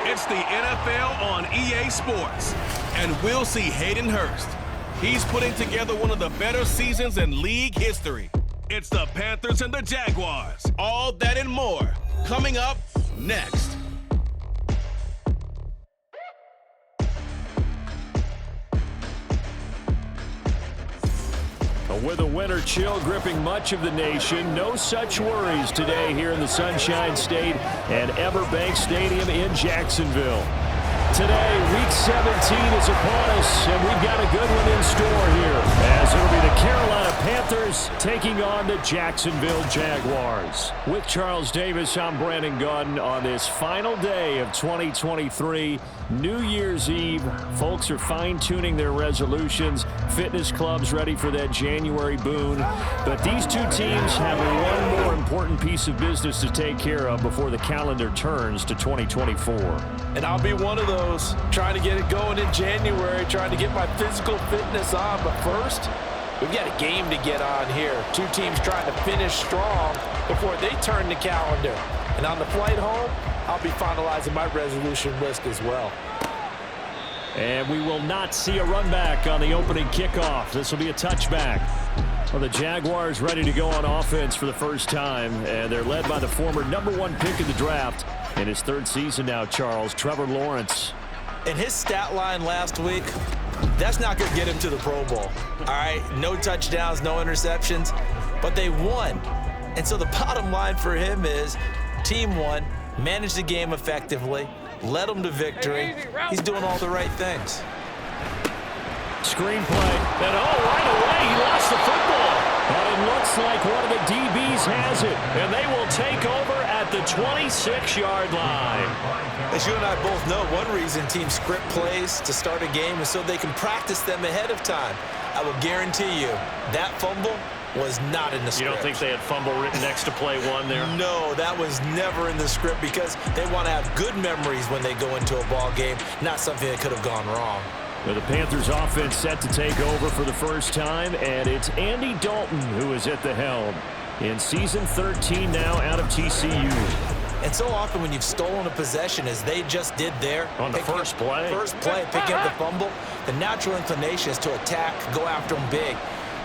It's the NFL on EA Sports, and we'll see Hayden Hurst. He's putting together one of the better seasons in league history. It's the Panthers and the Jaguars. All that and more coming up next. With a winter chill gripping much of the nation, no such worries today here in the Sunshine State and Everbank Stadium in Jacksonville. Today, Week 17 is upon us, and we've got a good one in store here, as it'll be the Carolina Panthers taking on the Jacksonville Jaguars. With Charles Davis, I'm Brandon Gaudin on this final day of 2023, New Year's Eve. Folks are fine-tuning their resolutions. Fitness clubs ready for that January boon. But these two teams have one more important piece of business to take care of before the calendar turns to 2024. And I'll be one of those, trying to get it going in January, trying to get my physical fitness on. But first, we've got a game to get on here. Two teams trying to finish strong before they turn the calendar. And on the flight home, I'll be finalizing my resolution list as well. And we will not see a run back on the opening kickoff. This will be a touchback. Well, the Jaguars ready to go on offense for the first time, and they're led by the former #1 pick of the draft in his third season now, Charles, Trevor Lawrence. And his stat line last week, that's not going to get him to the Pro Bowl. All right, no touchdowns, no interceptions, but they won. And so the bottom line for him is team won, managed the game effectively, led them to victory. He's doing all the right things. Screenplay, and right away he lost the football. And it looks like one of the DBs has it, and they will take over at the 26-yard line. As you and I both know, one reason teams script plays to start a game is so they can practice them ahead of time. I will guarantee you that fumble was not in the script. You don't think they had fumble written next to play one there? No, that was never in the script because they want to have good memories when they go into a ball game, not something that could have gone wrong. Well, the Panthers offense set to take over for the first time, and it's Andy Dalton who is at the helm in season 13 now out of TCU. And so often when you've stolen a possession, as they just did there, on the first play, picking up the fumble, the natural inclination is to attack, go after them big.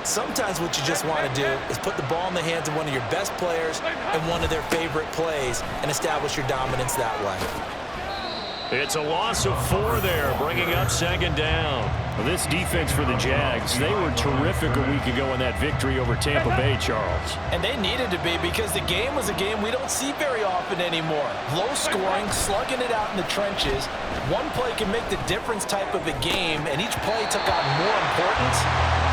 Sometimes what you just want to do is put the ball in the hands of one of your best players and one of their favorite plays and establish your dominance that way. It's a loss of 4 there, bringing up second down. Well, this defense for the Jags, they were terrific a week ago in that victory over Tampa Bay, Charles. And they needed to be because the game was a game we don't see very often anymore. Low scoring, slugging it out in the trenches. One play can make the difference type of a game, and each play took on more importance,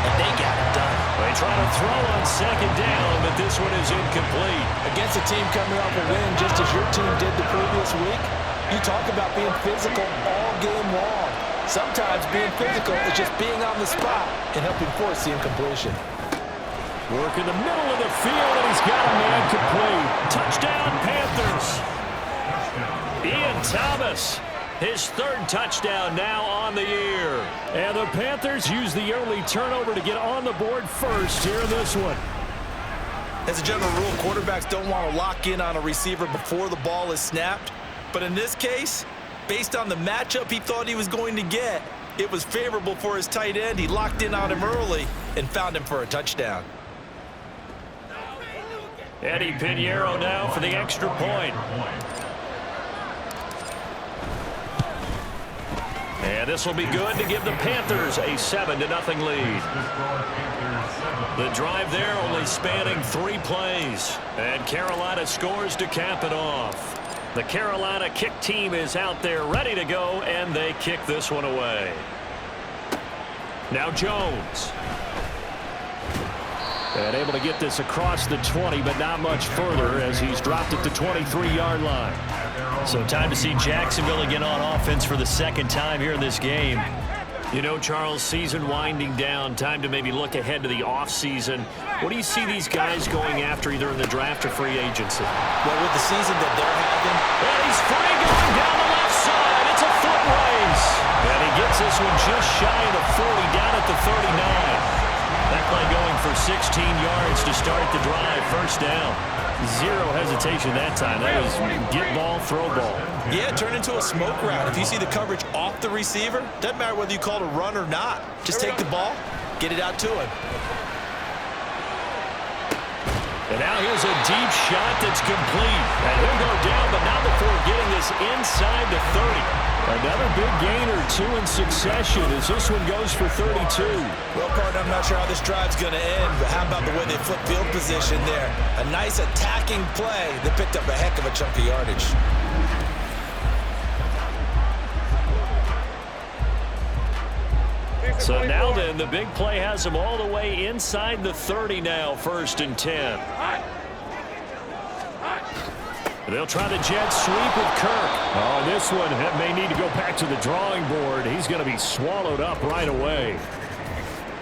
and they got it done. They try to throw on second down, but this one is incomplete. Against a team coming off a win just as your team did the previous week, you talk about being physical all game long. Sometimes being physical is just being on the spot and helping force the incompletion. Work in the middle of the field, and he's got a man complete. Touchdown, Panthers. Ian Thomas, his third touchdown now on the year. And the Panthers use the early turnover to get on the board first here in this one. As a general rule, quarterbacks don't want to lock in on a receiver before the ball is snapped. But in this case, based on the matchup he thought he was going to get, it was favorable for his tight end. He locked in on him early and found him for a touchdown. Eddie Pinheiro now for the extra point. And this will be good to give the Panthers a 7-0 lead. The drive there only spanning 3 plays. And Carolina scores to cap it off. The Carolina kick team is out there ready to go, and they kick this one away. Now Jones. And able to get this across the 20, but not much further as he's dropped at the 23-yard line. So time to see Jacksonville again on offense for the second time here in this game. You know, Charles, season winding down, time to maybe look ahead to the offseason. What do you see these guys going after either in the draft or free agency? Well, with the season that they're having. And he's free going down the left side. It's a foot race. And he gets this one just shy of the 40, down at the 39. That play going for 16 yards to start the drive. First down. Zero hesitation that time. That was get ball, throw ball. Yeah, turn into a smoke route. If you see the coverage off the receiver, doesn't matter whether you call it a run or not. Just take the ball, get it out to him. And now here's a deep shot that's complete. And he'll go down, but not before getting this inside the 30. Another big gain or two in succession as this one goes for 32. Well, partner, I'm not sure how this drive's going to end, but how about the way they flip field position there? A nice attacking play. They picked up a heck of a chunk of yardage. So now then, the big play has them all the way inside the 30 now, 1st and 10. They'll try the jet sweep with Kirk. Oh, this one may need to go back to the drawing board. He's going to be swallowed up right away.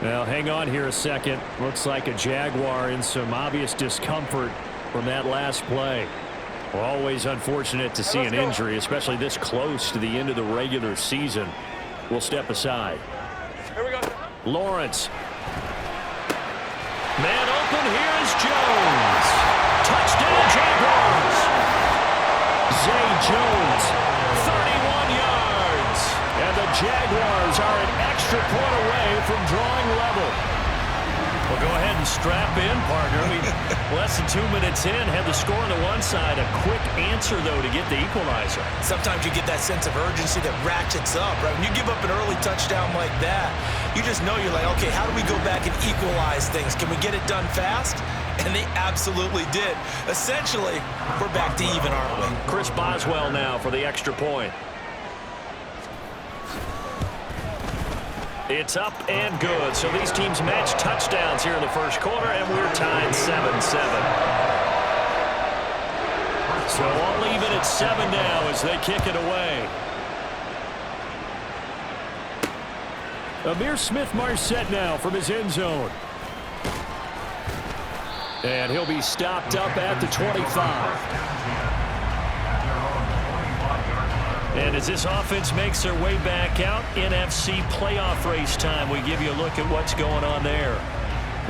Now, hang on here a second. Looks like a Jaguar in some obvious discomfort from that last play. Always unfortunate to see an injury, especially this close to the end of the regular season. We'll step aside. Here we go. Lawrence. Man open, here's Jones. Touchdown, Jaguars. Zay Jones, 31 yards. And the Jaguars are an extra point away from drawing level. Well, go ahead and strap in, partner. Less than 2 minutes in, had the score on the one side. A quick answer, though, to get the equalizer. Sometimes you get that sense of urgency that ratchets up, right? When you give up an early touchdown like that, you just know you're like, okay, how do we go back and equalize things? Can we get it done fast? And they absolutely did. Essentially, we're back to even, aren't we? Chris Boswell now for the extra point. It's up and good. So these teams match touchdowns here in the first quarter, and we're tied 7-7. So all even at 7 now as they kick it away. Amir Smith-Marset now from his end zone. And he'll be stopped up at the 25. And as this offense makes their way back out, NFC playoff race time, we give you a look at what's going on there.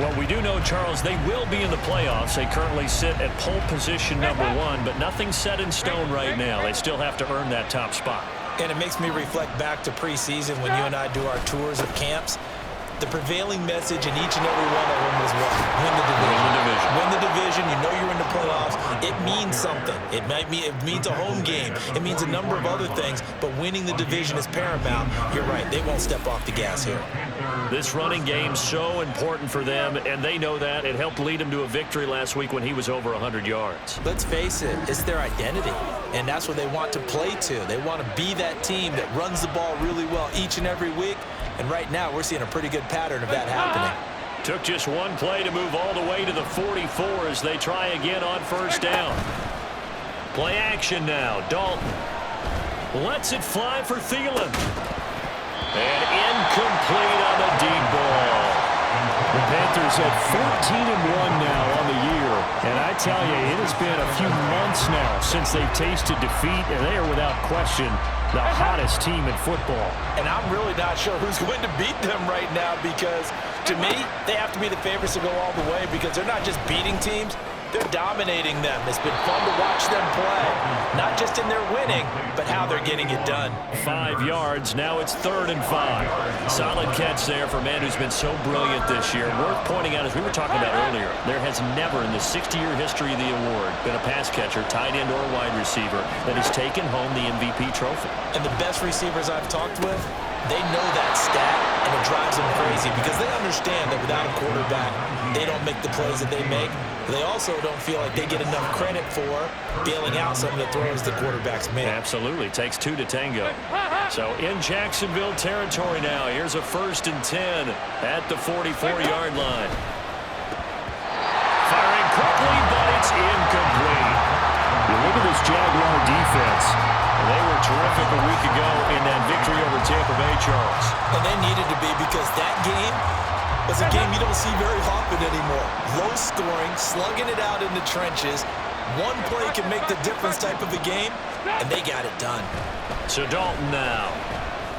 Well, we do know, Charles, they will be in the playoffs. They currently sit at pole position #1, but nothing's set in stone right now. They still have to earn that top spot. And it makes me reflect back to preseason when you and I do our tours of camps. The prevailing message in each and every one of them was what? Win the division. Win the division. Win the division. You know you're in the playoffs. It means something. It means a home game. It means a number of other things, but winning the division is paramount. You're right. They won't step off the gas here. This running game's so important for them, and they know that. It helped lead them to a victory last week when he was over 100 yards. Let's face it, it's their identity, and that's what they want to play to. They want to be that team that runs the ball really well each and every week, and right now we're seeing a pretty good pattern of that happening. Took just one play to move all the way to the 44 as they try again on first down. Play action now. Dalton lets it fly for Thielen. And incomplete on the deep ball. The Panthers at 14-1 now on the year. And I tell you, it has been a few months now since they've tasted defeat, and they are without question the hottest team in football. And I'm really not sure who's going to beat them right now because, to me, they have to be the favorites to go all the way because they're not just beating teams, they're dominating them. It's been fun to watch them play, not just in their winning, but how they're getting it done. 5 yards. Now it's 3rd and 5. Solid catch there for a man who's been so brilliant this year. Worth pointing out, as we were talking about earlier, there has never in the 60-year history of the award been a pass catcher, tight end, or wide receiver that has taken home the MVP trophy. And the best receivers I've talked with, they know that stat, and it drives them crazy because they understand that without a quarterback, they don't make the plays that they make. They also don't feel like they get enough credit for bailing out some of the throws the quarterbacks make. Absolutely. Takes 2 to tango. So in Jacksonville territory now. Here's a 1st and 10 at the 44-yard line. Firing quickly, but it's incomplete. You look at this Jaguar defense. They were terrific a week ago in that victory over Tampa Bay, Charles. And they needed to be because that game was a game you don't see very often anymore. Low scoring, slugging it out in the trenches. One play can make the difference type of a game, and they got it done. So Dalton now.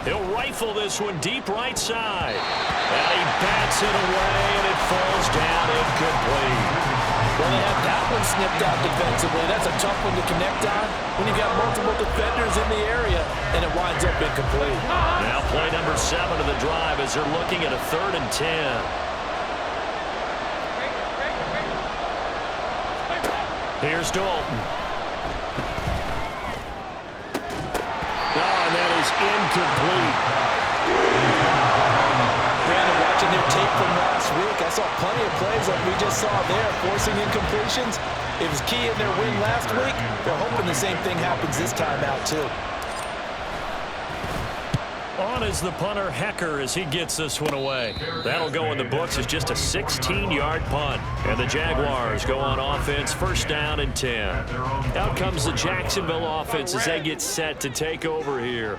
He'll rifle this one deep right side. And he bats it away, and it falls down incomplete. Well, they have that one snipped out defensively. That's a tough one to connect on when you've got multiple defenders in the area, and it winds up incomplete. Now play number 7 of the drive as they're looking at a 3rd and 10. Here's Dalton. Oh, and that is incomplete. Brandon, watching their tape from last week, I saw plenty of plays like we just saw there, forcing incompletions. It was key in their win last week. They're hoping the same thing happens this time out, too. On is the punter, Hecker, as he gets this one away. That'll go in the books as just a 16-yard punt. And the Jaguars go on offense, 1st down and 10. Out comes the Jacksonville offense as they get set to take over here.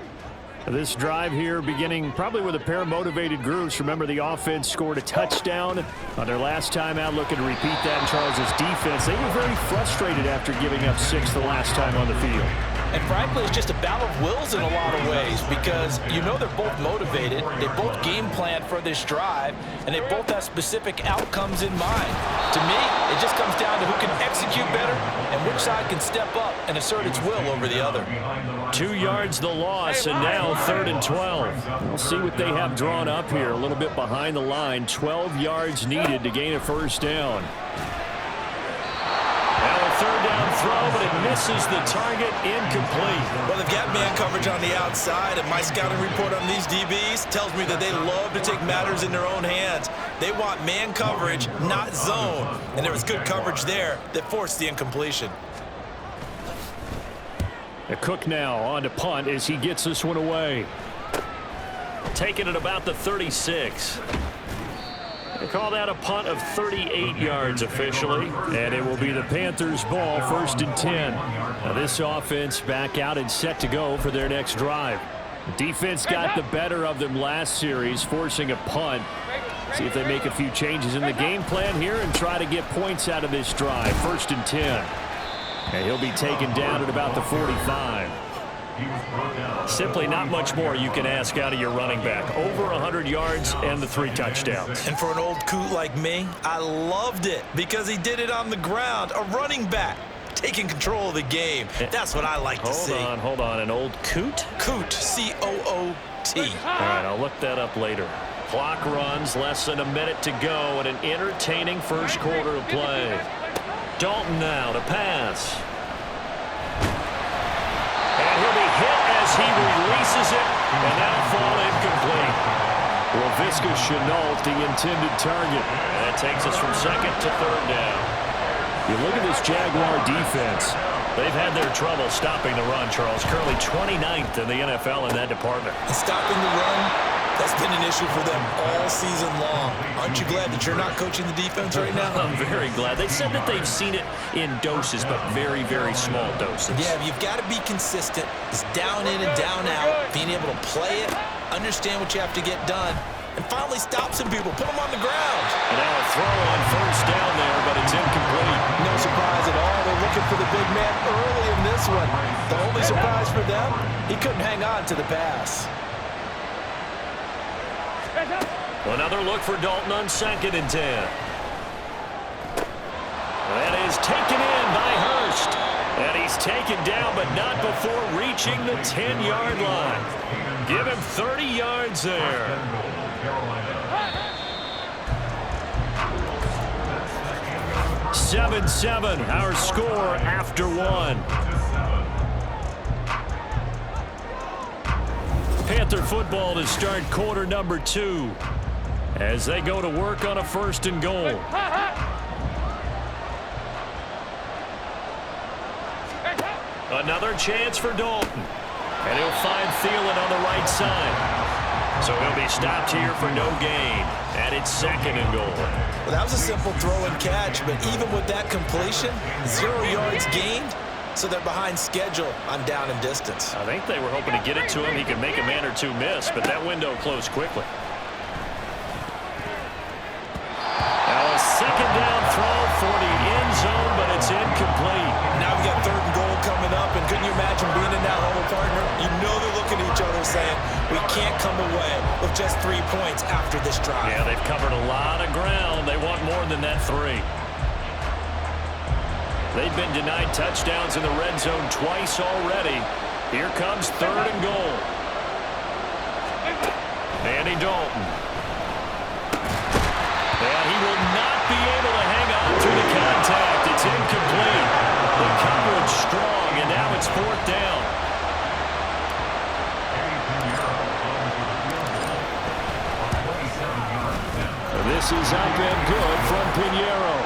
This drive here beginning probably with a pair of motivated groups. Remember, the offense scored a touchdown on their last time out, looking to repeat that in Charles's defense. They were very frustrated after giving up 6 the last time on the field. And frankly, it's just a battle of wills in a lot of ways because you know they're both motivated, they both game plan for this drive, and they both have specific outcomes in mind. To me, it just comes down to who can execute better and which side can step up and assert its will over the other. 2 yards the loss, and now 3rd and 12. We'll see what they have drawn up here. A little bit behind the line. 12 yards needed to gain a 1st down. Now a 3rd down throw, but it misses the target, incomplete. Well, they've got man coverage on the outside, and my scouting report on these DBs tells me that they love to take matters in their own hands. They want man coverage, not zone, and there was good coverage there that forced the incompletion. Cook now on to punt as he gets this one away. Taking it about the 36. They call that a punt of 38 yards officially, and it will be the Panthers' ball, 1st and 10. Now this offense back out and set to go for their next drive. Defense got the better of them last series, forcing a punt. See if they make a few changes in the game plan here and try to get points out of this drive. 1st and 10. And he'll be taken down at about the 45. Simply not much more you can ask out of your running back. Over 100 yards and the 3 touchdowns. And for an old coot like me, I loved it because he did it on the ground. A running back taking control of the game. That's what I like to see. Hold on. An old coot? Coot, C-O-O-T. All right, I'll look that up later. Clock runs, less than a minute to go, and an entertaining 1st quarter of play. Dalton now to pass. And he'll be hit as he releases it, and that'll fall incomplete. Laviska Shenault, the intended target. And that takes us from 2nd to 3rd down. You look at this Jaguar defense. They've had their trouble stopping the run, Charles. Currently 29th in the NFL in that department. And stopping the run, that's been an issue for them all season long. Aren't you glad that you're not coaching the defense right now? I'm very glad. They said that they've seen it in doses, but very, very small doses. Yeah, you've got to be consistent. It's down in and down out. Being able to play it, understand what you have to get done, and finally stop some people. Put them on the ground. And now a throw on 1st down there, but it's incomplete. No surprise at all. They're looking for the big man early in this one. The only surprise for them, he couldn't hang on to the pass. Another look for Dalton on 2nd and 10. That is taken in by Hurst. And he's taken down, but not before reaching the 10-yard line. Give him 30 yards there. Seven, our score after 1. Panther football to start quarter number 2 as they go to work on a 1st and goal. Another chance for Dalton. And he'll find Thielen on the right side. So he'll be stopped here for no gain. And it's 2nd and goal. Well, that was a simple throw and catch, but even with that completion, 0 yards gained. So they're behind schedule on down and distance. I think they were hoping to get it to him. He could make a man or 2 miss, but that window closed quickly. Now a 2nd down throw for the end zone, but it's incomplete. Now we got 3rd and goal coming up, and couldn't you imagine being in that huddle, partner? You know they're looking at each other they're saying, we can't come away with just 3 points after this drive. Yeah, they've covered a lot of ground. They want more than that 3. They've been denied touchdowns in the red zone twice already. Here comes 3rd and goal. Andy Dalton. And he will not be able to hang on through the contact. It's incomplete. The coverage strong, and now it's 4th down. This is up and good from Pinheiro.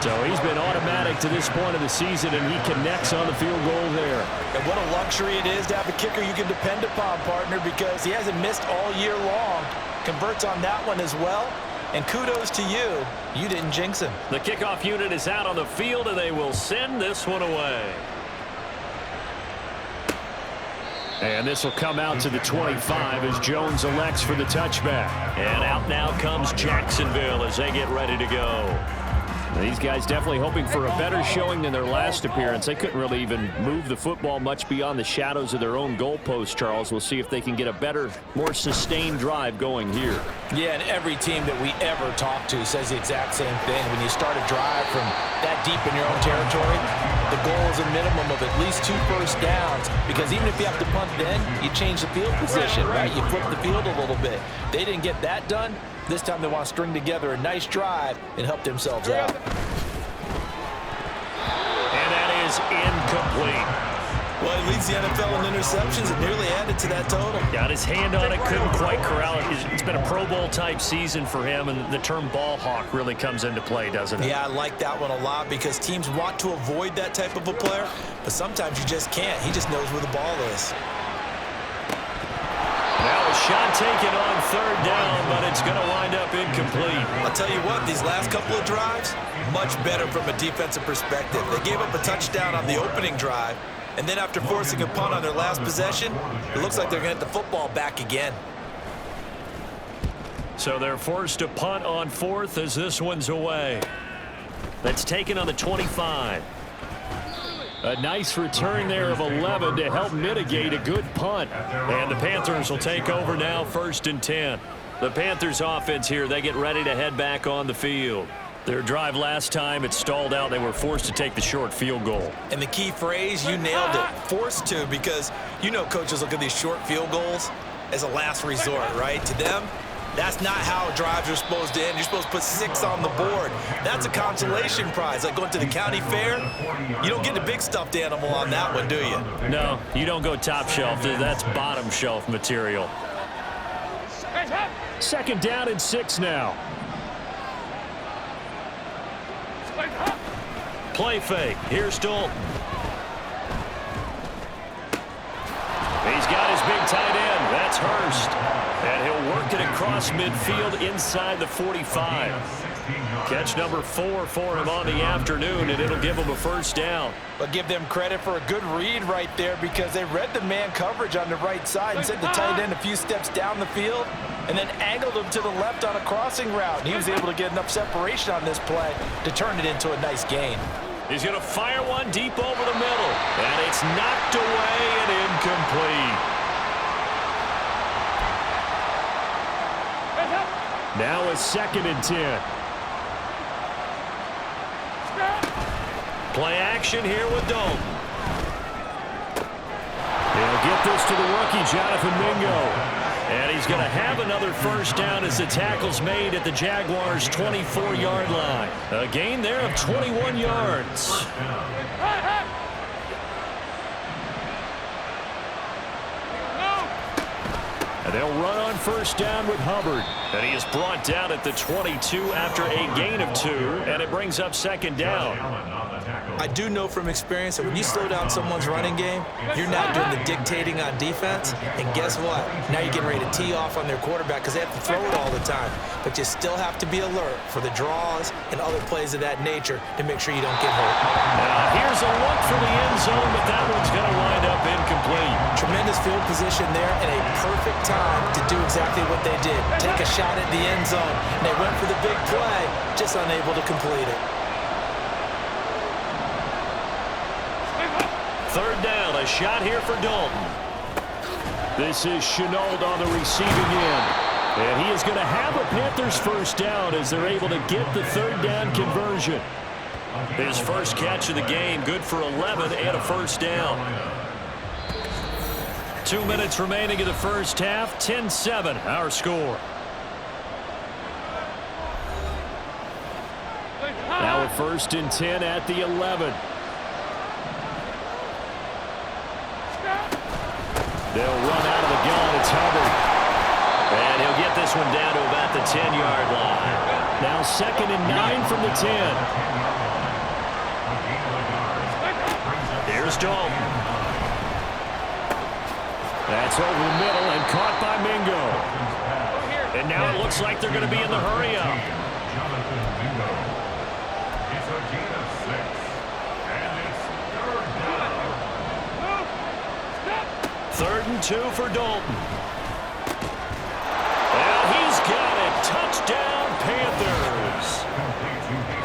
So he's been automatic to this point of the season, and he connects on the field goal there. And what a luxury it is to have a kicker you can depend upon, partner, because he hasn't missed all year long. Converts on that one as well. And kudos to you. You didn't jinx him. The kickoff unit is out on the field, and they will send this one away. And this will come out to the 25 as Jones elects for the touchback. And out now comes Jacksonville as they get ready to go. These guys definitely hoping for a better showing than their last appearance. They couldn't really even move the football much beyond the shadows of their own goalpost, Charles. We'll see if they can get a better, more sustained drive going here. Yeah, and every team that we ever talk to says the exact same thing. When you start a drive from that deep in your own territory, the goal is a minimum of at least 2 first downs, because even if you have to punt then, you change the field position, right? You flip the field a little bit. They didn't get that done. This time they want to string together a nice drive and help themselves out. And that is incomplete. Well, he leads the NFL in interceptions and nearly added to that total. Got his hand on it, couldn't quite corral it. It's been a Pro Bowl type season for him, and the term ball hawk really comes into play, doesn't it? Yeah, I like that one a lot because teams want to avoid that type of a player, but sometimes you just can't. He just knows where the ball is. Now a shot taken on 3rd down, but it's going to wind up incomplete. I'll tell you what, these last couple of drives, much better from a defensive perspective. They gave up a touchdown on the opening drive, and then after forcing a punt on their last possession, it looks like they're going to get the football back again. So they're forced to punt on 4th as this one's away. That's taken on the 25. A nice return there of 11 to help mitigate a good punt. And the Panthers will take over now, 1st and 10. The Panthers offense here, they get ready to head back on the field. Their drive last time, it stalled out. They were forced to take the short field goal. And the key phrase, you nailed it, forced to, because you know coaches look at these short field goals as a last resort, right? To them, that's not how drives are supposed to end. You're supposed to put 6 on the board. That's a consolation prize. Like going to the county fair, you don't get the big stuffed animal on that one, do you? No, you don't go top shelf. That's bottom shelf material. 2nd down and 6 now. Play fake. Here's Dalton. He's got his big tight end. That's Hurst. And he'll work it across midfield inside the 45. Catch number 4 for him on the afternoon, and it'll give him a 1st down. But give them credit for a good read right there, because they read the man coverage on the right side and sent the tight end a few steps down the field and then angled him to the left on a crossing route. And he was able to get enough separation on this play to turn it into a nice gain. He's going to fire one deep over the middle, and it's knocked away and incomplete. Now a 2nd and 10. Play action here with Dalton. He'll get this to the rookie, Jonathan Mingo. And he's going to have another 1st down as the tackle's made at the Jaguars' 24-yard line. A gain there of 21 yards. And they'll run on 1st down with Hubbard. And he is brought down at the 22 after a gain of 2, and it brings up 2nd down. I do know from experience that when you slow down someone's running game, you're not doing the dictating on defense. And guess what? Now you're getting ready to tee off on their quarterback because they have to throw it all the time. But you still have to be alert for the draws and other plays of that nature to make sure you don't get hurt. Now here's a look for the end zone, but that one's going to wind up incomplete. Tremendous field position there and a perfect time to do exactly what they did. Take a shot at the end zone. And they went for the big play, just unable to complete it. 3rd down, a shot here for Dalton. This is Chenault on the receiving end. And he is going to have a Panthers first down as they're able to get the third down conversion. His first catch of the game, good for 11 and a first down. 2 minutes remaining in the first half, 10-7 our score. Now a 1st and 10 at the 11. They'll run out of the gun. It's Hubbard. And he'll get this one down to about the 10-yard line. Now 2nd and 9 from the 10. Here's Dalton. That's over the middle and caught by Mingo. And now it looks like they're going to be in the hurry-up. Third and 2 for Dalton. And he's got it. Touchdown, Panthers.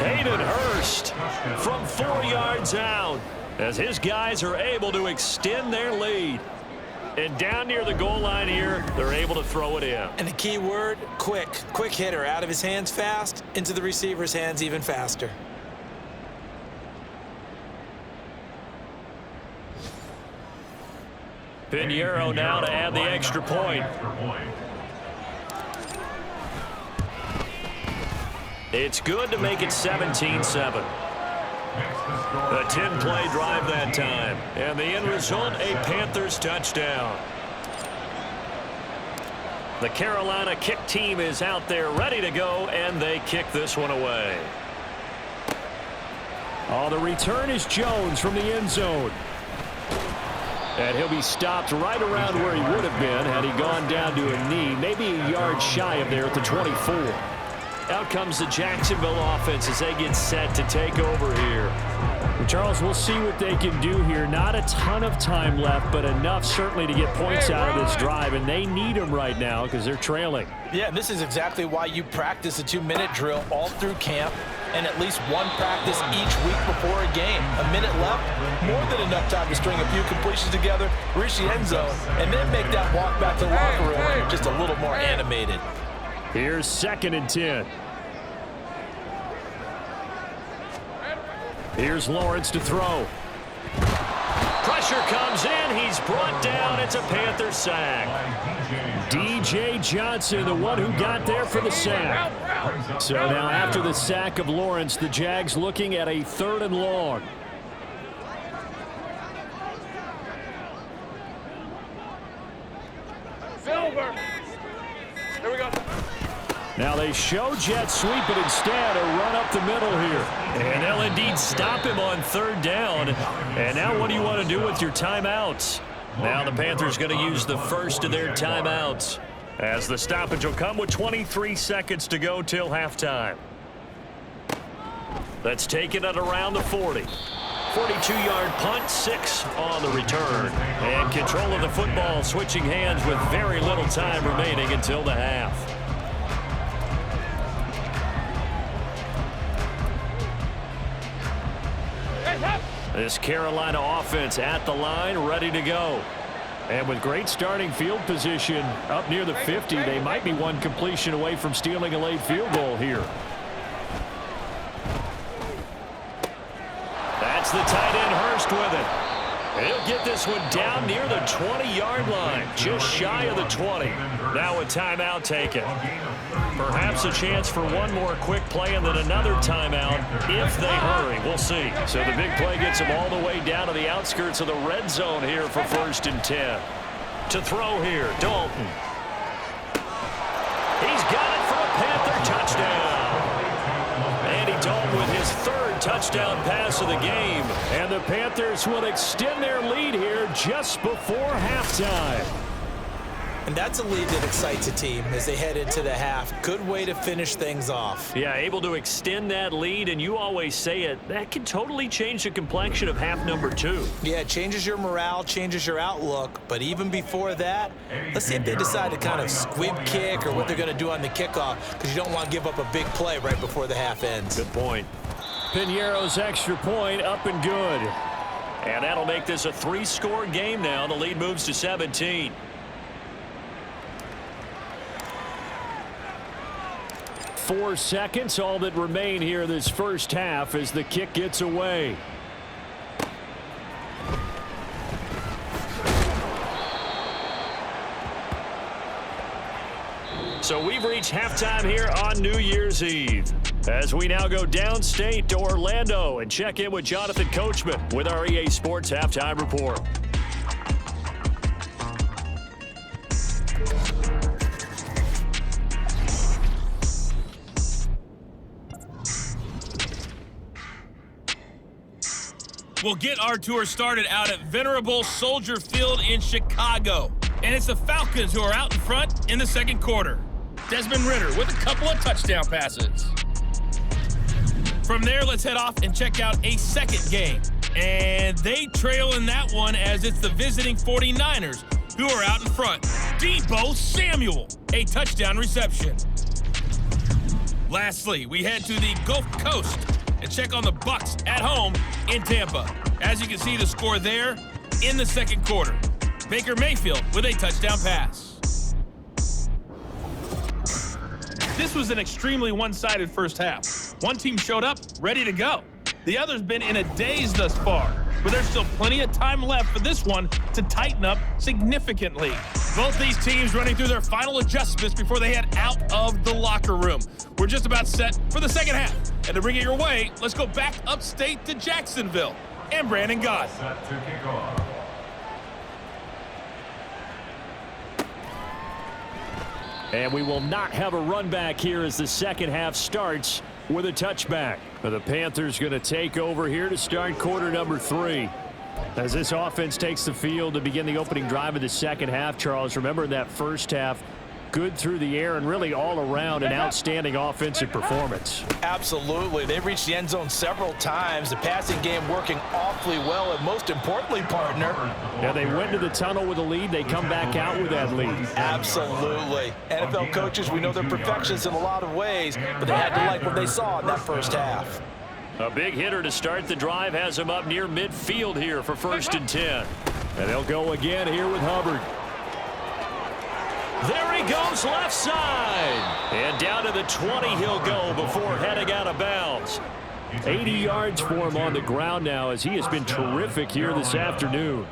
Hayden Hurst from 4 yards out as his guys are able to extend their lead. And down near the goal line here, they're able to throw it in. And the key word, quick. Quick hitter. Out of his hands fast, into the receiver's hands even faster. Pinheiro now to add the extra point. It's good to make it 17-7. A 10-play drive that time. And the end result, a Panthers touchdown. The Carolina kick team is out there ready to go, and they kick this one away. Oh, the return is Jones from the end zone. And he'll be stopped right around where he would have been had he gone down to a knee, maybe a yard shy of there at the 24. Out comes the Jacksonville offense as they get set to take over here. Charles, we'll see what they can do here. Not a ton of time left, but enough certainly to get points out of this drive, and they need them right now because they're trailing. Yeah, and this is exactly why you practice a 2-minute drill all through camp and at least one practice each week before a game. A minute left, more than enough time to string a few completions together, reach the end zone, and then make that walk back to the locker room just a little more animated. Here's 2nd and 10. Here's Lawrence to throw. Pressure comes in. He's brought down. It's a Panther sack. DJ Johnson, the one who got there for the sack. So now after the sack of Lawrence, the Jags looking at a 3rd and long. Silver. Here we go. Now they show jet sweep, but instead a run up the middle here. And they'll indeed stop him on 3rd down. And now what do you want to do with your timeouts? Now the Panthers going to use the first of their timeouts, as the stoppage will come with 23 seconds to go till halftime. That's taken at around the 40. 42-yard punt, 6 on the return. And control of the football switching hands with very little time remaining until the half. This Carolina offense at the line, ready to go. And with great starting field position up near the 50, they might be one completion away from stealing a late field goal here. That's the tight end Hurst with it. He'll get this one down near the 20-yard line, just shy of the 20. Now a timeout taken. Perhaps a chance for one more quick play and then another timeout if they hurry. We'll see. So the big play gets them all the way down to the outskirts of the red zone here for 1st and 10. To throw here, Dalton. He's got it for a Panther touchdown. Andy Dalton with his 3rd touchdown pass of the game. And the Panthers will extend their lead here just before halftime. And that's a lead that excites a team as they head into the half. Good way to finish things off. Yeah, able to extend that lead, and you always say it, that can totally change the complexion of half number 2. Yeah, it changes your morale, changes your outlook. But even before that, let's see if they decide to kind of squib kick or what they're going to do on the kickoff, because you don't want to give up a big play right before the half ends. Good point. Pinheiro's extra point up and good. And that'll make this a 3-score game now. The lead moves to 17. 4 seconds, all that remain here this first half as the kick gets away. So we've reached halftime here on New Year's Eve, as we now go downstate to Orlando and check in with Jonathan Coachman with our EA Sports Halftime Report. We'll get our tour started out at Venerable Soldier Field in Chicago. And it's the Falcons who are out in front in the second quarter. Desmond Ridder with a couple of touchdown passes. From there, let's head off and check out a second game. And they trail in that one as it's the visiting 49ers who are out in front. Deebo Samuel, a touchdown reception. Lastly, we head to the Gulf Coast and check on the Bucs at home in Tampa. As you can see, the score there in the second quarter. Baker Mayfield with a touchdown pass. This was an extremely one-sided first half. One team showed up ready to go. The other's been in a daze thus far, but there's still plenty of time left for this one to tighten up significantly. Both these teams running through their final adjustments before they head out of the locker room. We're just about set for the second half. And to bring it your way, let's go back upstate to Jacksonville and Brandon Gott. Set to kick off. And we will not have a run back here as the second half starts with a touchback. The Panthers going to take over here to start quarter number 3. As this offense takes the field to begin the opening drive of the second half, Charles, remember in that first half, good through the air and really all around an outstanding offensive performance. Absolutely. They reached the end zone several times. The passing game working awfully well, and most importantly, partner. Yeah, they went to the tunnel with a lead. They come back out with that lead. Absolutely. NFL coaches, we know they're perfectionists in a lot of ways, but they had to like what they saw in that first half. A big hitter to start the drive has him up near midfield here for 1st and 10. And they'll go again here with Hubbard. There he goes left side. And down to the 20 he'll go before heading out of bounds. 80 yards for him on the ground now as he has been terrific here this afternoon.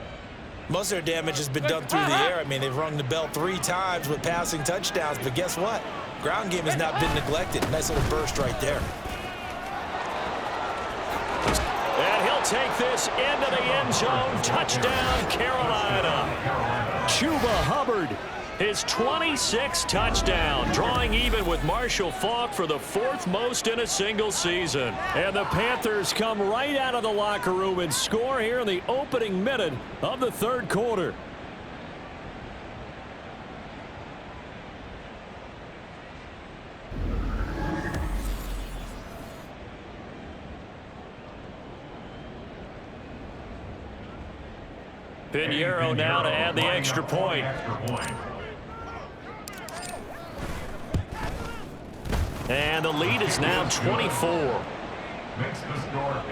Most of their damage has been done through the air. I mean, they've rung the bell 3 times with passing touchdowns, but guess what? Ground game has not been neglected. Nice little burst right there. And he'll take this into the end zone. Touchdown, Carolina. Chuba Hubbard, his 26th touchdown, drawing even with Marshall Faulk for the 4th most in a single season. And the Panthers come right out of the locker room and score here in the opening minute of the third quarter. Pinheiro now to add the extra point. And the lead is now 24.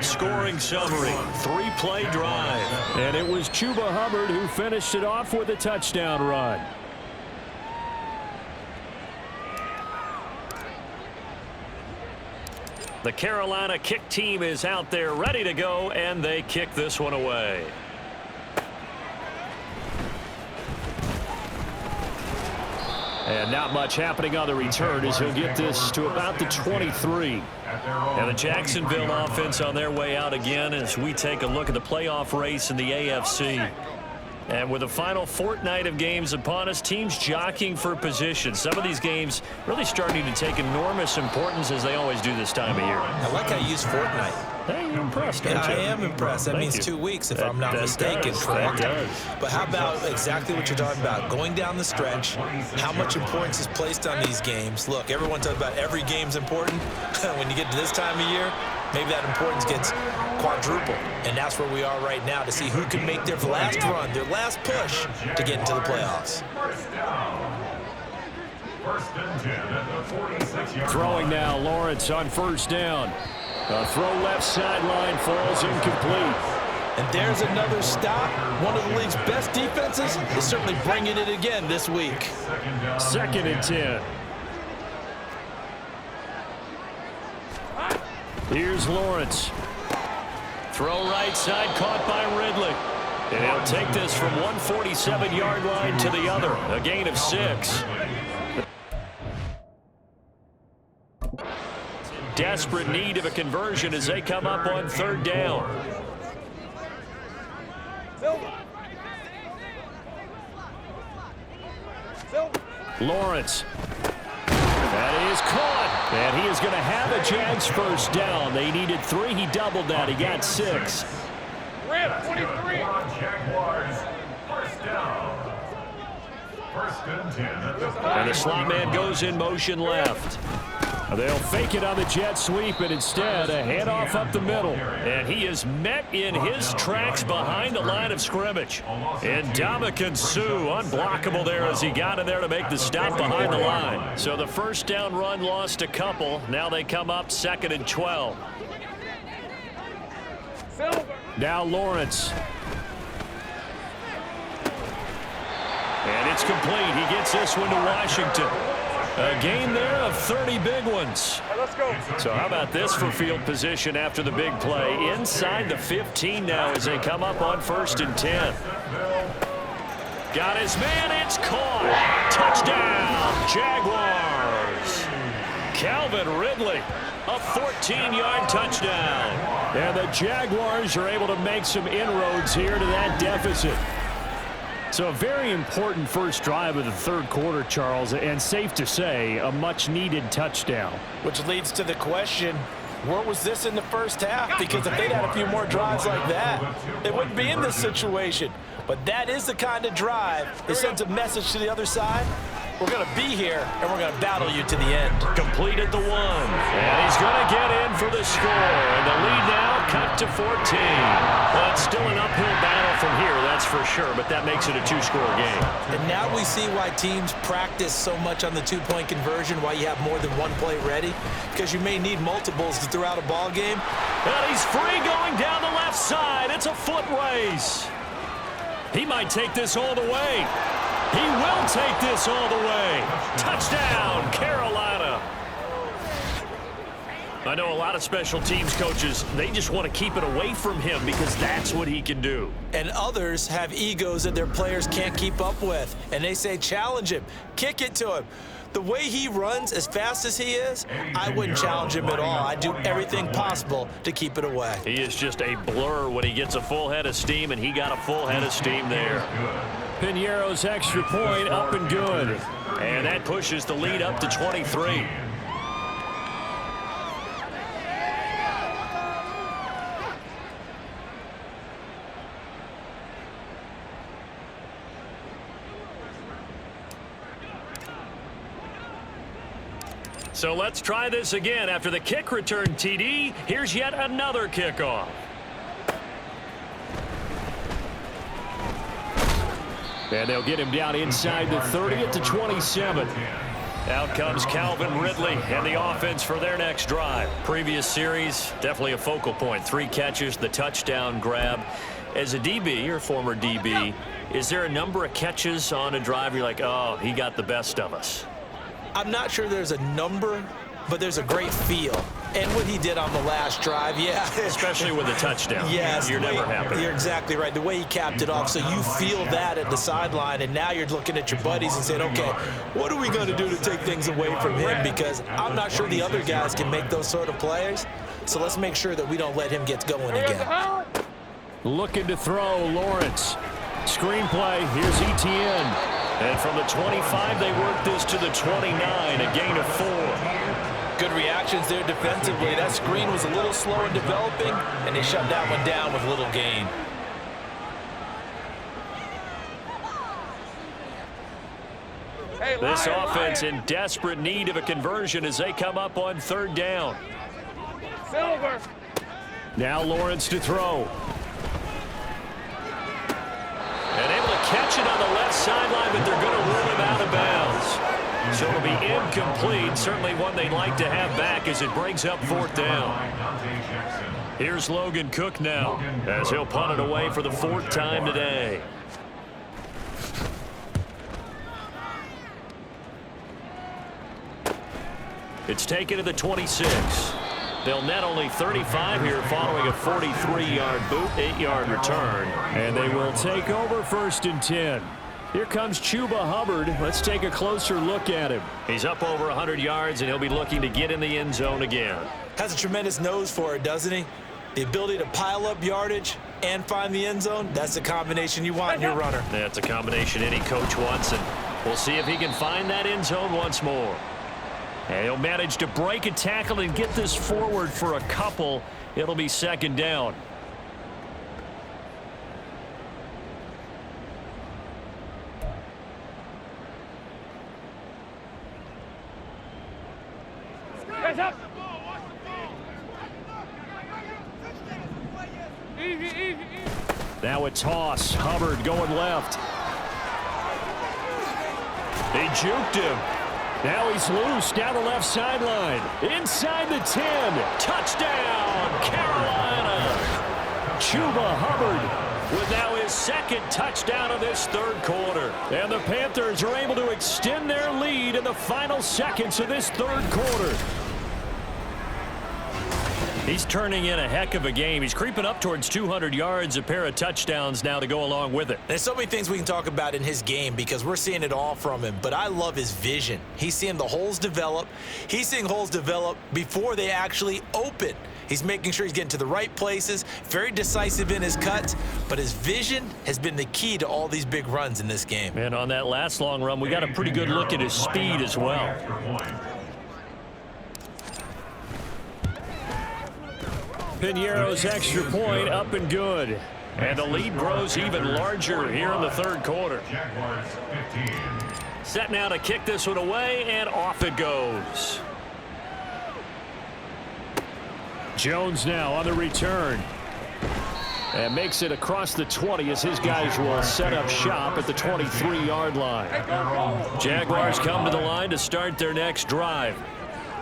Scoring summary, 3-play drive. And it was Chuba Hubbard who finished it off with a touchdown run. The Carolina kick team is out there ready to go, and they kick this one away. And not much happening on the return as he'll get this to about the 23. And the Jacksonville offense on their way out again as we take a look at the playoff race in the AFC. And with the final fortnight of games upon us, teams jockeying for position. Some of these games really starting to take enormous importance as they always do this time of year. I like how you use fortnight. Hey, you're impressed, aren't you? I am impressed. That means 2 weeks, if I'm not mistaken. That does. But how about exactly what you're talking about? Going down the stretch, how much importance is placed on these games? Look, everyone talks about every game's important. When you get to this time of year, maybe that importance gets quadrupled. And that's where we are right now to see who can make their last run, their last push to get into the playoffs. Throwing now, Lawrence on 1st down. A throw left sideline falls incomplete. And there's another stop. One of the league's best defenses is certainly bringing it again this week. 2nd and 10. Here's Lawrence. Throw right side, caught by Ridley. And he'll take this from 147-yard line to the other. A gain of 6. Desperate need of a conversion as they come up on 3rd down. Lawrence. That is caught. And he is going to have a JAX first down. They needed 3. He doubled that. He got 6. Red 23. Jaguars, first down. First and 10 at the 40. And the slot man goes in motion left. They'll fake it on the jet sweep, and instead a handoff up the middle. And he is met in his tracks behind the line of scrimmage. And Ndamukong Suh unblockable there as he got in there to make the stop behind the line. So the first down run lost a couple. Now they come up 2nd and 12. Now Lawrence. And it's complete. He gets this one to Washington. A gain there of 30 big ones. Let's go. So how about this for field position after the big play? Inside the 15 now as they come up on 1st and 10. Got his man. It's caught. Touchdown, Jaguars. Calvin Ridley. A 14-yard touchdown. And the Jaguars are able to make some inroads here to that deficit. So a very important first drive of the 3rd quarter, Charles, and safe to say a much-needed touchdown. Which leads to the question, where was this in the first half? Because if they'd had a few more drives like that, they wouldn't be in this situation. But that is the kind of drive that sends a message to the other side. We're going to be here, and we're going to battle you to the end. Complete at the 1. And he's going to get in for the score. And the lead now cut to 14. Well, it's still an uphill battle from here, that's for sure, but that makes it a 2-score game. And now we see why teams practice so much on the 2-point conversion, why you have more than one play ready, because you may need multiples to throw out a ball game. And he's free going down the left side. It's a foot race. He might take this all the way. He will take this all the way. Touchdown, Carolina. I know a lot of special teams coaches, they just want to keep it away from him because that's what he can do. And others have egos that their players can't keep up with. And they say, challenge him, kick it to him. The way he runs as fast as he is, I wouldn't challenge him at all. I'd do everything possible to keep it away. He is just a blur when he gets a full head of steam, and he got a full head of steam there. Piñeiro's extra point up and good. And that pushes the lead up to 23. So let's try this again. After the kick return TD, here's yet another kickoff. And they'll get him down inside the 30 at the 27. Out comes Calvin Ridley and the offense for their next drive. Previous series, definitely a focal point. 3 catches, the touchdown grab. As a DB, or former DB, is there a number of catches on a drive you're like, oh, he got the best of us? I'm not sure there's a number, but there's a great feel. And what he did on the last drive, yeah. Especially with a touchdown. Yes. You're never happy. You're exactly right. The way he capped it off, so you feel that at the sideline, and now you're looking at your buddies and saying, okay, what are we going to do to take things away from him? Because I'm not sure the other guys can make those sort of plays. So let's make sure that we don't let him get going again. Looking to throw, Lawrence. Screenplay, here's Etienne. And from the 25, they work this to the 29, a gain of 4. Good reactions there defensively. That screen was a little slow in developing, and they shut that one down with little gain. This offense in desperate need of a conversion as they come up on 3rd down. Silver. Now Lawrence to throw. And able to catch it on the left sideline, but they're going to rule him out of bounds. So it'll be incomplete. Certainly one they'd like to have back as it brings up 4th down. Here's Logan Cook now as he'll punt it away for the 4th time today. It's taken to the 26. They'll net only 35 here following a 43-yard boot, 8-yard return. And they will take over 1st and 10. Here comes Chuba Hubbard. Let's take a closer look at him. He's up over 100 yards, and he'll be looking to get in the end zone again. Has a tremendous nose for it, doesn't he? The ability to pile up yardage and find the end zone, that's the combination you want in your runner. That's a combination any coach wants, and we'll see if he can find that end zone once more. And he'll manage to break a tackle and get this forward for a couple. It'll be 2nd down. Guys up. Easy. Now a toss. Hubbard going left. They juked him. Now he's loose down the left sideline. Inside the 10. Touchdown, Carolina. Chuba Hubbard with now his 2nd touchdown of this 3rd quarter. And the Panthers are able to extend their lead in the final seconds of this 3rd quarter. He's turning in a heck of a game. He's creeping up towards 200 yards, a pair of touchdowns now to go along with it. There's so many things we can talk about in his game because we're seeing it all from him, but I love his vision. He's seeing the holes develop. He's seeing holes develop before they actually open. He's making sure he's getting to the right places, very decisive in his cuts, but his vision has been the key to all these big runs in this game. And on that last long run, we got a pretty good look at his speed as well. Piñeiro's extra point up and good. And the lead grows even larger here in the 3rd quarter. Set now to kick this one away, and off it goes. Jones now on the return. And makes it across the 20 as his guys will set up shop at the 23-yard line. Jaguars come to the line to start their next drive.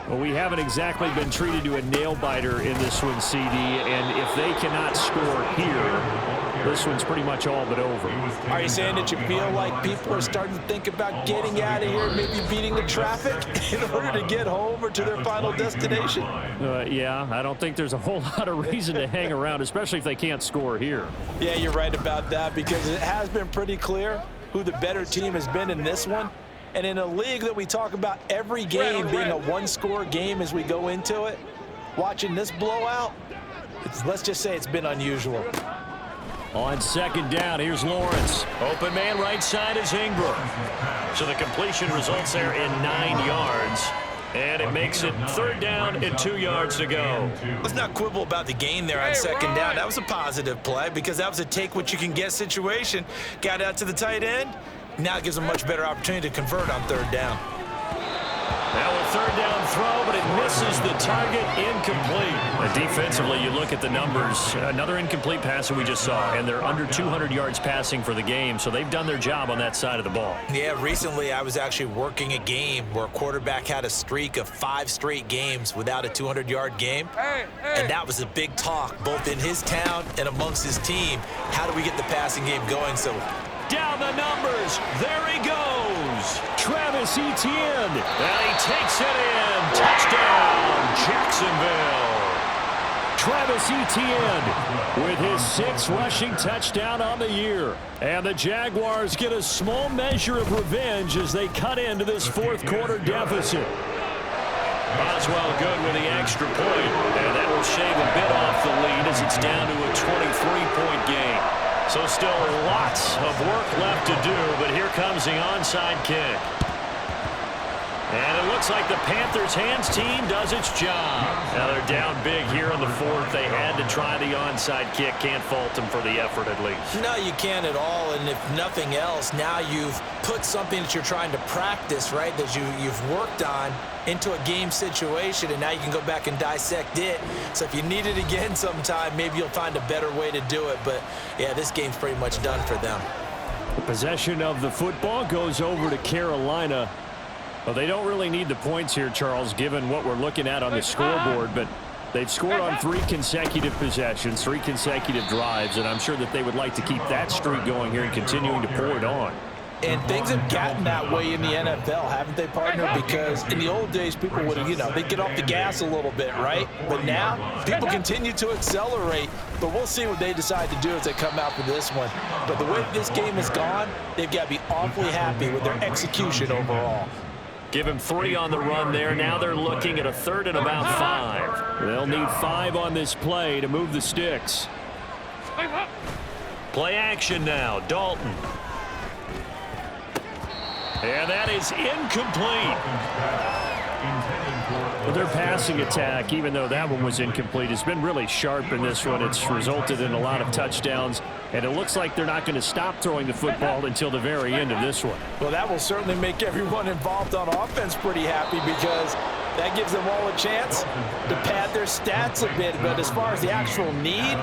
Well, we haven't exactly been treated to a nail-biter in this one, CD, and if they cannot score here, this one's pretty much all but over. Are you saying that you feel like people are starting to think about getting out of here, maybe beating the traffic in order to get home or to their final destination? Yeah, I don't think there's a whole lot of reason to hang around, especially if they can't score here. Yeah, you're right about that because it has been pretty clear who the better team has been in this one. And in a league that we talk about every game being a one-score game as we go into it, watching this blowout, let's just say it's been unusual. On 2nd down, here's Lawrence. Open man right side is Ingram. So the completion results there in 9 yards. And it makes it 3rd down and 2 yards to go. Let's not quibble about the gain there on 2nd down. That was a positive play because that was a take-what-you-can-get situation. Got out to the tight end. Now it gives them a much better opportunity to convert on 3rd down. Now a 3rd down throw, but it misses the target, incomplete. Defensively, you look at the numbers. Another incomplete pass that we just saw, and they're under 200 yards passing for the game, so they've done their job on that side of the ball. Yeah, recently I was actually working a game where a quarterback had a streak of 5 straight games without a 200-yard game, and that was a big talk both in his town and amongst his team. How do we get the passing game going? So down the numbers. There he goes. Travis Etienne. And he takes it in. Touchdown, Jacksonville. Travis Etienne with his 6th rushing touchdown on the year. And the Jaguars get a small measure of revenge as they cut into this 4th quarter deficit. Boswell good with the extra point. And that will shave a bit off the lead as it's down to a 23-point game. So still lots of work left to do, but here comes the onside kick. And it looks like the Panthers' hands team does its job. Now they're down big here in the 4th. They had to try the onside kick. Can't fault them for the effort at least. No, you can't at all. And if nothing else, now you've put something that you're trying to practice, right, that you've worked on into a game situation, and now you can go back and dissect it. So if you need it again sometime, maybe you'll find a better way to do it. But, yeah, this game's pretty much done for them. The possession of the football goes over to Carolina. Well, they don't really need the points here, Charles, given what we're looking at on the scoreboard, but they've scored on 3 consecutive possessions, 3 consecutive drives, and I'm sure that they would like to keep that streak going here and continuing to pour it on. And things have gotten that way in the NFL, haven't they, partner? Because in the old days, people would have, they'd get off the gas a little bit, right? But now, people continue to accelerate. But we'll see what they decide to do as they come out for this one. But the way this game has gone, they've got to be awfully happy with their execution overall. Give him 3 on the run there. Now they're looking at a 3rd and about 5. They'll need 5 on this play to move the sticks. Play action now. Dalton. And that is incomplete. Well, their passing attack, even though that one was incomplete, has been really sharp in this one. It's resulted in a lot of touchdowns, and it looks like they're not going to stop throwing the football until the very end of this one. Well, that will certainly make everyone involved on offense pretty happy because that gives them all a chance to pad their stats a bit. But as far as the actual need,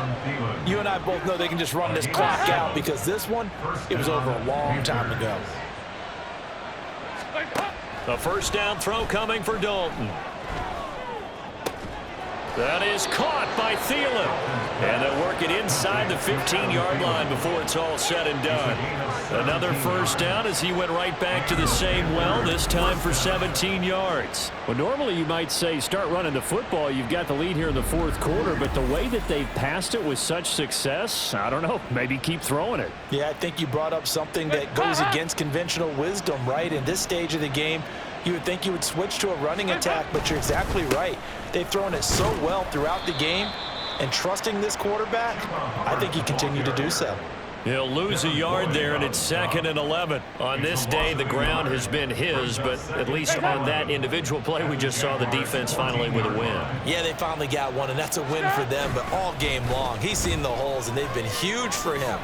you and I both know they can just run this clock out because this one, it was over a long time ago. A 1st down throw coming for Dalton. That is caught by Thielen. And they'll work it inside the 15-yard line before it's all said and done. Another 1st down as he went right back to the same well, this time for 17 yards. Well, normally you might say start running the football. You've got the lead here in the 4th quarter, but the way that they've passed it with such success, I don't know, maybe keep throwing it. Yeah, I think you brought up something that goes against conventional wisdom, right? In this stage of the game, you would think you would switch to a running attack, but you're exactly right. They've thrown it so well throughout the game, and trusting this quarterback, I think he continued to do so. He'll lose a yard there, and it's 2nd and 11. On this day, the ground has been his, but at least on that individual play, we just saw the defense finally with a win. Yeah, they finally got one, and that's a win for them, but all game long, he's seen the holes, and they've been huge for him.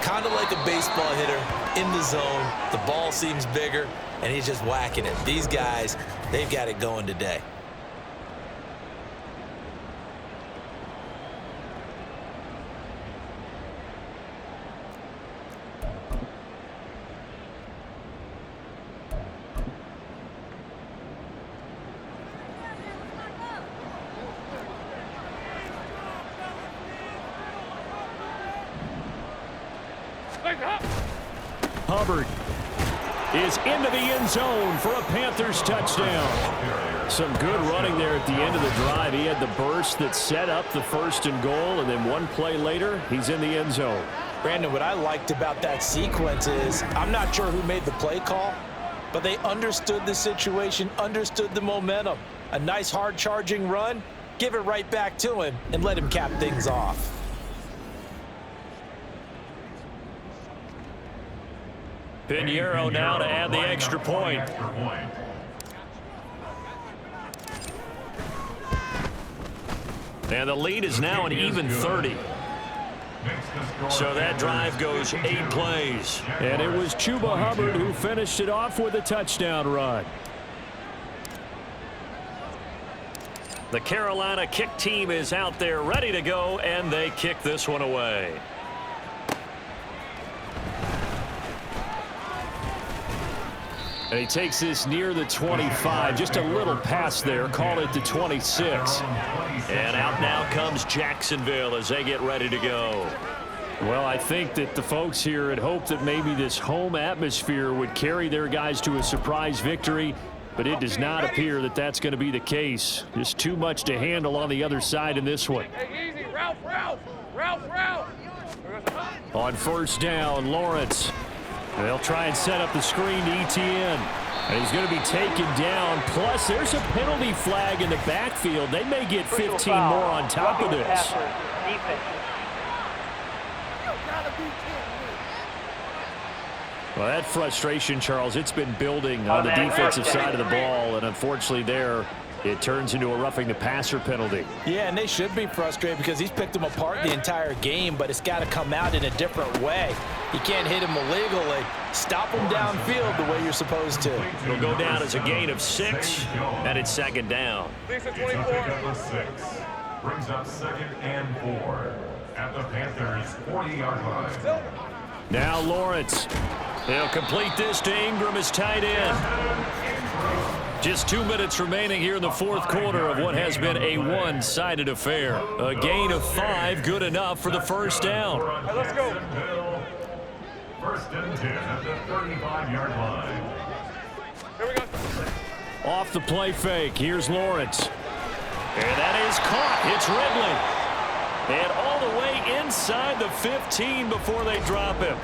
Kind of like a baseball hitter in the zone. The ball seems bigger, and he's just whacking it. These guys, they've got it going today. Hubbard is into the end zone for a Panthers touchdown. Some good running there at the end of the drive. He had the burst that set up the 1st and goal, and then one play later, he's in the end zone. Brandon, what I liked about that sequence is I'm not sure who made the play call, but they understood the situation, understood the momentum. A nice hard-charging run, give it right back to him, and let him cap things off. Pinheiro now to add the extra point. And the lead is now an even 30. So that drive goes 8 plays. And it was Chuba Hubbard who finished it off with a touchdown run. The Carolina kick team is out there ready to go, and they kick this one away. And he takes this near the 25, just a little pass there, call it the 26. And out now comes Jacksonville as they get ready to go. Well, I think that the folks here had hoped that maybe this home atmosphere would carry their guys to a surprise victory, but it does not appear that that's going to be the case. Just too much to handle on the other side in this one. Hey, easy, Ralph. On 1st down, Lawrence. They'll try and set up the screen to Etienne. And he's going to be taken down. Plus, there's a penalty flag in the backfield. They may get 15 more on top of this. Well, that frustration, Charles, it's been building on the defensive side of the ball. And unfortunately there, it turns into a roughing the passer penalty. Yeah, and they should be frustrated because he's picked them apart the entire game, but it's got to come out in a different way. You can't hit him illegally. Stop him downfield the way you're supposed to. It'll go down as a gain of 6, and it's 2nd down. Number 6 brings up 2nd and 4 at the Panthers' 40-yard line. Now Lawrence. He'll complete this to Ingram as tight end. Just 2 minutes remaining here in the 4th quarter of what has been a one-sided affair. A gain of 5, good enough for the 1st down. Let's go. First and 10 at the 35-yard line. Here we go. Off the play fake. Here's Lawrence. And that is caught. It's Ridley. And all the way inside the 15 before they drop him.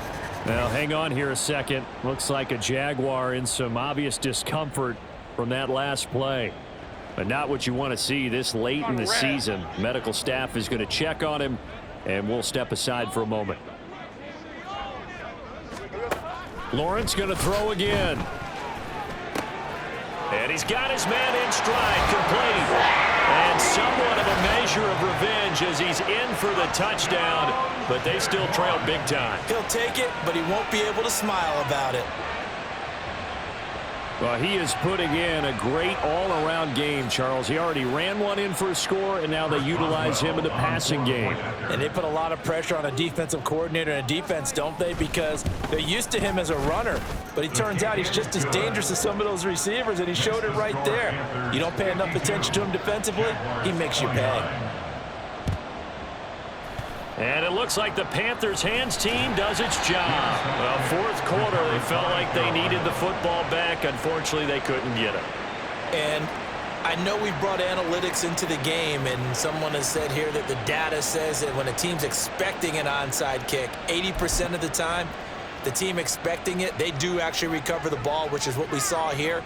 Now, hang on here a second. Looks like a Jaguar in some obvious discomfort from that last play. But not what you want to see this late in the season. Medical staff is going to check on him, and we'll step aside for a moment. Lawrence going to throw again. And he's got his man in stride, complete. And somewhat of a measure of revenge as he's in for the touchdown, but they still trail big time. He'll take it, but he won't be able to smile about it. Well, he is putting in a great all-around game, Charles. He already ran one in for a score, and now they utilize him in the passing game. And they put a lot of pressure on a defensive coordinator and a defense, don't they? Because they're used to him as a runner. But he turns out he's just as dangerous as some of those receivers, and he showed it right there. You don't pay enough attention to him defensively, he makes you pay. And it looks like the Panthers' hands team does its job. Well, fourth quarter, they felt like they needed the football back. Unfortunately, they couldn't get it. And I know we brought analytics into the game, and someone has said here that the data says that when a team's expecting an onside kick, 80% of the time, the team expecting it, they do actually recover the ball, which is what we saw here.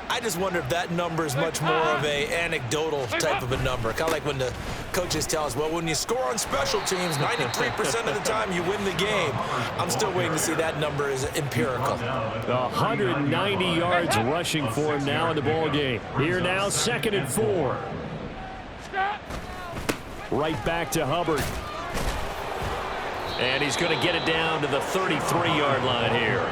I just wonder if that number is much more of a anecdotal type of a number. Kind of like when the coaches tell us, well, when you score on special teams, 93% of the time you win the game. I'm still waiting to see that number is empirical. 190 yards rushing for him now in the ball game. Here now, 2nd and 4. Right back to Hubbard. And he's going to get it down to the 33-yard line here.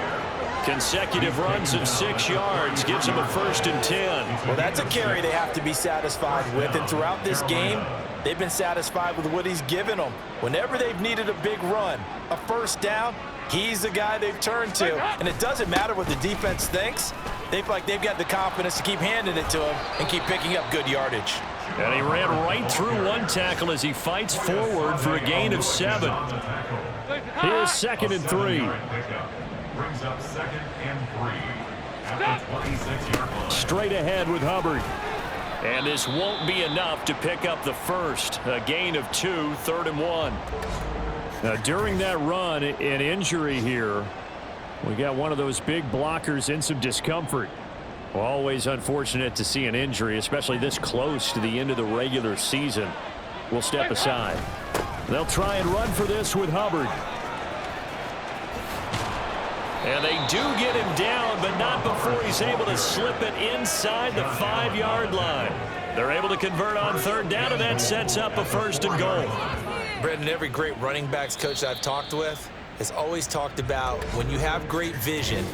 Consecutive runs of 6 yards gives him a 1st and 10. Well, that's a carry they have to be satisfied with, and throughout this game, they've been satisfied with what he's given them. Whenever they've needed a big run, a 1st down, he's the guy they've turned to. And it doesn't matter what the defense thinks. They feel like they've got the confidence to keep handing it to him and keep picking up good yardage. And he ran right through one tackle as he fights forward for a gain of 7. Here's 2nd and 3. Brings up 2nd and 3 at the 26-yard line. Straight ahead with Hubbard. And this won't be enough to pick up the 1st. A gain of 2, 3rd and 1. Now, during that run, an injury here. We got one of those big blockers in some discomfort. Well, always unfortunate to see an injury, especially this close to the end of the regular season. We'll step aside. They'll try and run for this with Hubbard. And they do get him down, but not before he's able to slip it inside the 5-yard line. They're able to convert on 3rd down, and that sets up a 1st and goal. Brendan, every great running backs coach I've talked with has always talked about when you have great vision,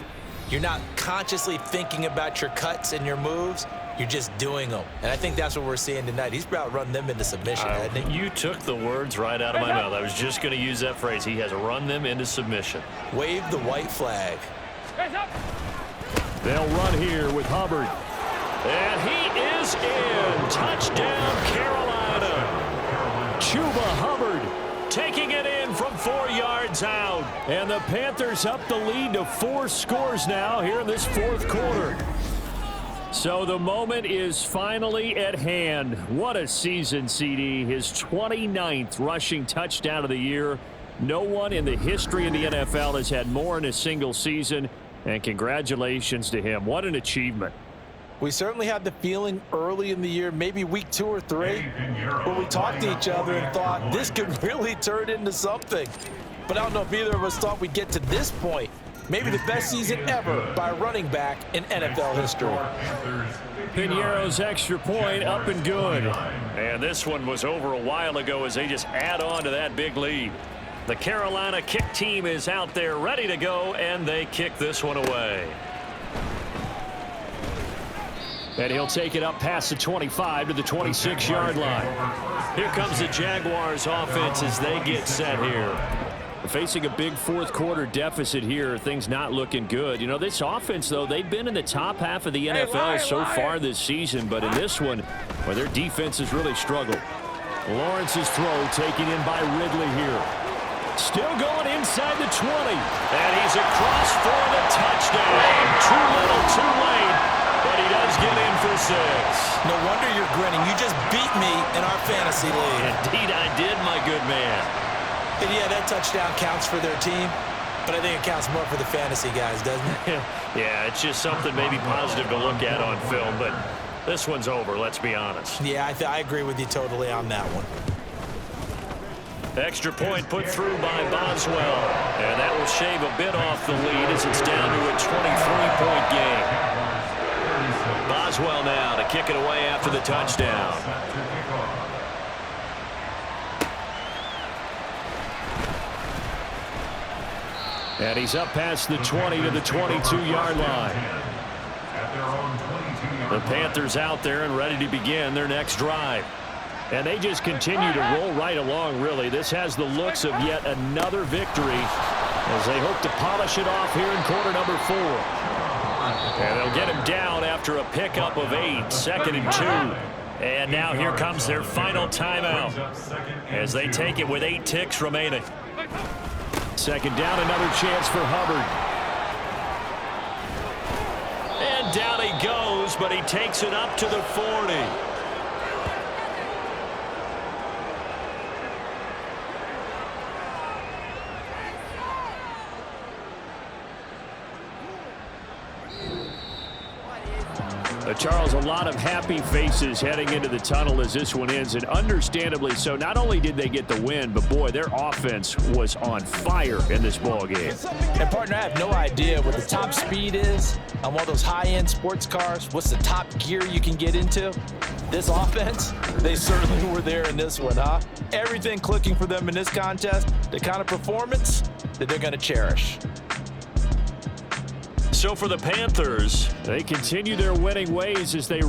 you're not consciously thinking about your cuts and your moves. You're just doing them. And I think that's what we're seeing tonight. He's about run them into submission, hasn't he? You took the words right out of my mouth. I was just going to use that phrase. He has run them into submission. Wave the white flag. They'll run here with Hubbard. And he is in. Touchdown, Carolina. Chuba Hubbard taking it in from 4 yards out. And the Panthers up the lead to 4 scores now here in this 4th quarter. So the moment is finally at hand. What a season, CD. His 29th rushing touchdown of the year. No one in the history of the NFL has had more in a single season. And congratulations to him. What an achievement. We certainly had the feeling early in the year, maybe week 2 or 3, where we talked to each other and thought this could really turn into something. But I don't know if either of us thought we'd get to this point. Maybe the best season ever by a running back in NFL history. Piñeiro's extra point up and good. And this one was over a while ago as they just add on to that big lead. The Carolina kick team is out there ready to go, and they kick this one away. And he'll take it up past the 25 to the 26-yard line. Here comes the Jaguars offense as they get set here. Facing a big 4th quarter deficit here, things not looking good. You know, this offense, though, they've been in the top half of the NFL so far this season, but in this one, well, their defense has really struggled. Lawrence's throw taken in by Ridley here. Still going inside the 20. And he's across for the touchdown. Too little, too late. But he does get in for 6. No wonder you're grinning. You just beat me in our fantasy league. Indeed I did, my good man. And yeah, that touchdown counts for their team, but I think it counts more for the fantasy guys, doesn't it? Yeah, it's just something maybe positive to look at on film, but this one's over, let's be honest. Yeah, I agree with you totally on that one. Extra point put through by Boswell, and that will shave a bit off the lead as it's down to a 23-point game. Boswell now to kick it away after the touchdown. And he's up past the 20 to the 22-yard line. The Panthers out there and ready to begin their next drive. And they just continue to roll right along, really. This has the looks of yet another victory as they hope to polish it off here in quarter number 4. And they'll get him down after a pickup of 8, 2nd and 2. And now here comes their final timeout as they take it with 8 ticks remaining. 2nd down, another chance for Hubbard. And down he goes, but he takes it up to the 40. Charles, a lot of happy faces heading into the tunnel as this one ends, and understandably so. Not only did they get the win, but boy, their offense was on fire in this ball game. And partner, I have no idea what the top speed is on one of those high-end sports cars. What's the top gear you can get into? This offense, they certainly were there in this one, huh? Everything clicking for them in this contest, the kind of performance that they're going to cherish. So for the Panthers, they continue their winning ways as they